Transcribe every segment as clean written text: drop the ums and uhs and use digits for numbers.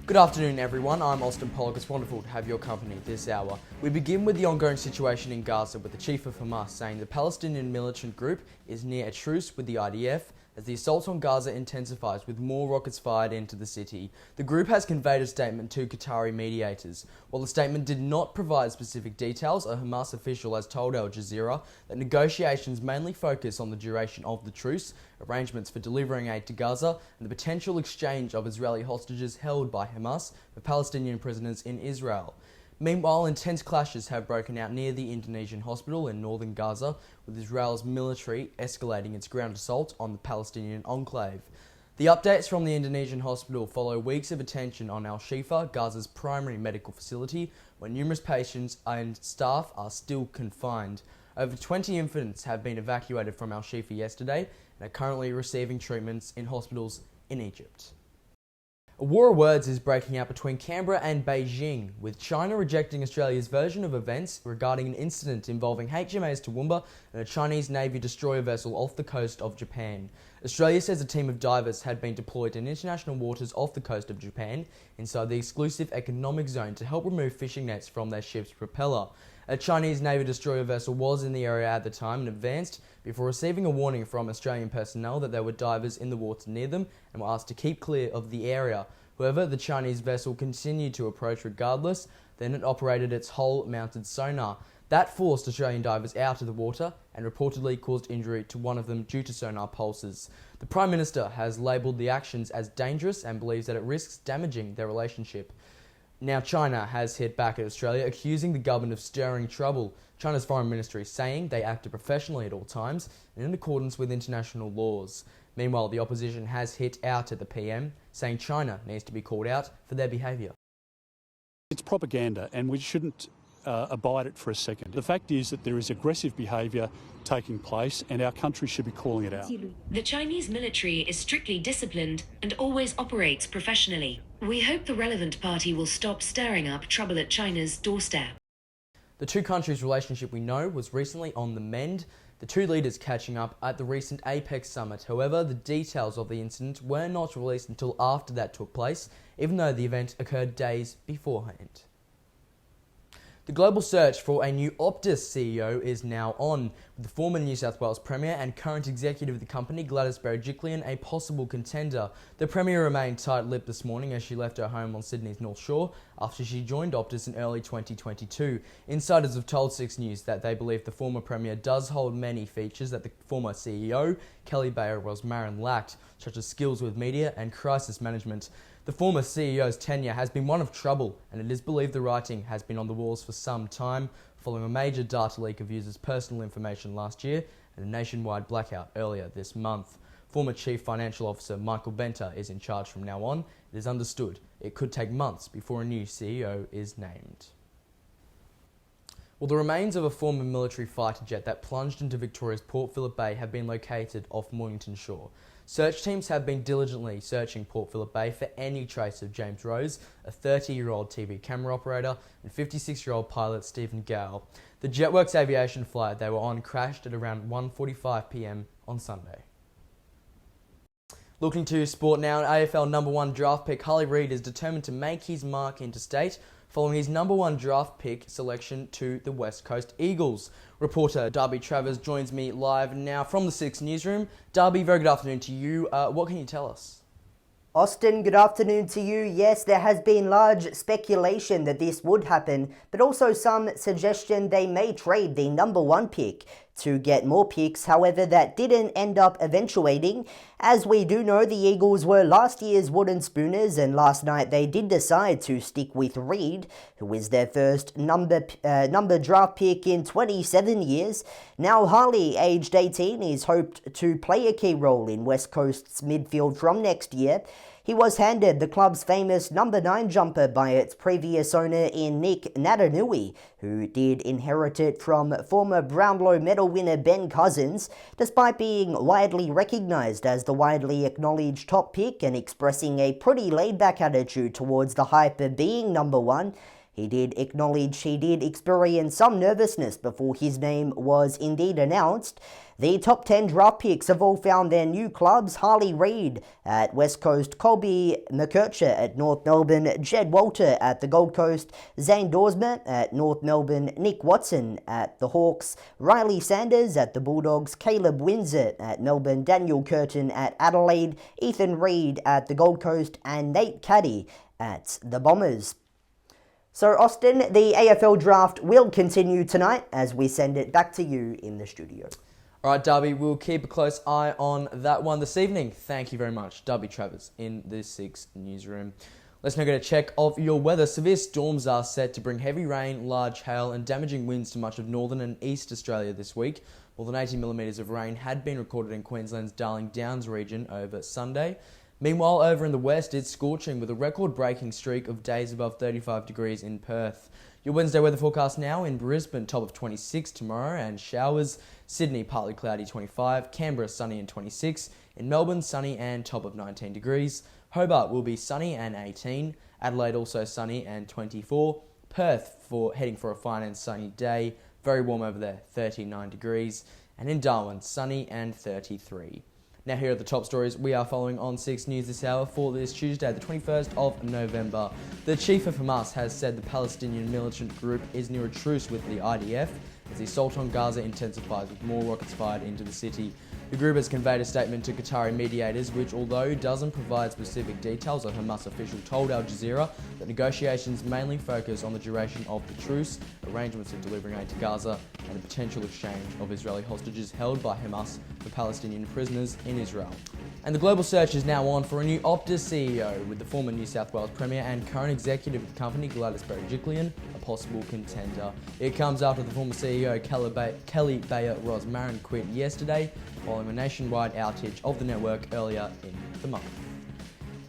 Good afternoon everyone, I'm Austin Pollock. It's wonderful to have your company this hour. We begin with the ongoing situation in Gaza, with the chief of Hamas saying the Palestinian militant group is near a truce with the IDF as the assault on Gaza intensifies with more rockets fired into the city. The group has conveyed a statement to Qatari mediators. While the statement did not provide specific details, a Hamas official has told Al Jazeera that negotiations mainly focus on the duration of the truce, arrangements for delivering aid to Gaza, and the potential exchange of Israeli hostages held by Hamas for Palestinian prisoners in Israel. Meanwhile, intense clashes have broken out near the Indonesian hospital in northern Gaza, with Israel's military escalating its ground assault on the Palestinian enclave. The updates from the Indonesian hospital follow weeks of attention on Al-Shifa, Gaza's primary medical facility, where numerous patients and staff are still confined. Over 20 infants have been evacuated from Al-Shifa yesterday and are currently receiving treatments in hospitals in Egypt. A war of words is breaking out between Canberra and Beijing, with China rejecting Australia's version of events regarding an incident involving HMAS Toowoomba and a Chinese Navy destroyer vessel off the coast of Japan. Australia says a team of divers had been deployed in international waters off the coast of Japan, inside the exclusive economic zone, to help remove fishing nets from their ship's propeller. A Chinese Navy destroyer vessel was in the area at the time and advanced before receiving a warning from Australian personnel that there were divers in the water near them and were asked to keep clear of the area. However, the Chinese vessel continued to approach regardless. Then it operated its hull-mounted sonar. That forced Australian divers out of the water and reportedly caused injury to one of them due to sonar pulses. The Prime Minister has labelled the actions as dangerous and believes that it risks damaging their relationship. Now China has hit back at Australia, accusing the government of stirring trouble. China's foreign ministry saying they acted professionally at all times and in accordance with international laws. Meanwhile, the opposition has hit out at the PM, saying China needs to be called out for their behaviour. It's propaganda and we shouldn't abide it for a second. The fact is that there is aggressive behaviour taking place and our country should be calling it out. The Chinese military is strictly disciplined and always operates professionally. We hope the relevant party will stop stirring up trouble at China's doorstep. The two countries' relationship, we know, was recently on the mend, the two leaders catching up at the recent APEC summit. However, the details of the incident were not released until after that took place, even though the event occurred days beforehand. The global search for a new Optus CEO is now on, with the former New South Wales Premier and current executive of the company, Gladys Berejiklian, a possible contender. The Premier remained tight-lipped this morning as she left her home on Sydney's North Shore after she joined Optus in early 2022. Insiders have told Six News that they believe the former Premier does hold many features that the former CEO, Kelly Bayer Rosmarin, lacked, such as skills with media and crisis management. The former CEO's tenure has been one of trouble, and it is believed the writing has been on the walls for some time, following a major data leak of users' personal information last year and a nationwide blackout earlier this month. Former Chief Financial Officer Michael Benter is in charge from now on. It is understood it could take months before a new CEO is named. Well, the remains of a former military fighter jet that plunged into Victoria's Port Phillip Bay have been located off Mornington Shore. Search teams have been diligently searching Port Phillip Bay for any trace of James Rose, a 30-year-old TV camera operator, and 56-year-old pilot Stephen Gale. The Jetworks aviation flight they were on crashed at around 1:45 p.m. on Sunday. Looking to sport now, AFL number 1 draft pick Harley Reid is determined to make his mark interstate following his number 1 draft pick selection to the West Coast Eagles. Reporter Darby Travers joins me live now from the Six newsroom. Darby, very good afternoon to you. What can you tell us? Austin, good afternoon to you. Yes, there has been large speculation that this would happen, but also some suggestion they may trade the number 1 pick to get more picks. However, that didn't end up eventuating. As we do know, the Eagles were last year's wooden spooners, and last night they did decide to stick with Reid, who is their first number draft pick in 27 years. Now Harley, aged 18, is hoped to play a key role in West Coast's midfield from next year. He was handed the club's famous number 9 jumper by its previous owner in Nick Natanui, who did inherit it from former Brownlow medal winner Ben Cousins. Despite being widely recognised as the widely acknowledged top pick and expressing a pretty laid-back attitude towards the hype of being number 1, He did acknowledge he did experience some nervousness before his name was indeed announced. The top 10 draft picks have all found their new clubs. Harley Reid at West Coast, Colby McKercher at North Melbourne, Jed Walter at the Gold Coast, Zane Dorsman at North Melbourne, Nick Watson at the Hawks, Riley Sanders at the Bulldogs, Caleb Windsor at Melbourne, Daniel Curtin at Adelaide, Ethan Reid at the Gold Coast, and Nate Caddy at the Bombers. So Austin, the AFL Draft will continue tonight as we send it back to you in the studio. All right, Darby, we'll keep a close eye on that one this evening. Thank you very much, Darby Travers, in the Six newsroom. Let's now get a check of your weather. Severe storms are set to bring heavy rain, large hail and damaging winds to much of northern and east Australia this week. More than 80 millimetres of rain had been recorded in Queensland's Darling Downs region over Sunday. Meanwhile, over in the west, it's scorching with a record-breaking streak of days above 35 degrees in Perth. Your Wednesday weather forecast now: in Brisbane, top of 26 tomorrow and showers. Sydney, partly cloudy, 25. Canberra, sunny and 26. In Melbourne, sunny and top of 19 degrees. Hobart will be sunny and 18. Adelaide also sunny and 24. Perth heading for a fine and sunny day. Very warm over there, 39 degrees. And in Darwin, sunny and 33. Now here are the top stories we are following on 6 News this hour for this Tuesday, the 21st of November. The chief of Hamas has said the Palestinian militant group is near a truce with the IDF as the assault on Gaza intensifies with more rockets fired into the city. The group has conveyed a statement to Qatari mediators which, although doesn't provide specific details, a Hamas official told Al Jazeera that negotiations mainly focus on the duration of the truce, arrangements of delivering aid to Gaza and the potential exchange of Israeli hostages held by Hamas for Palestinian prisoners in Israel. And the global search is now on for a new Optus CEO, with the former New South Wales Premier and current executive of the company, Gladys Berejiklian, a possible contender. It comes after the former CEO, Kelly Bayer Rosmarin, quit yesterday, following a nationwide outage of the network earlier in the month.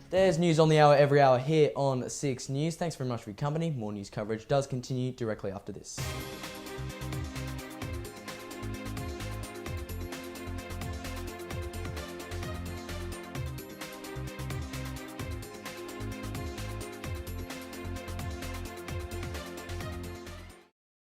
There's news on the hour every hour here on 6 News. Thanks very much for your company. More news coverage does continue directly after this.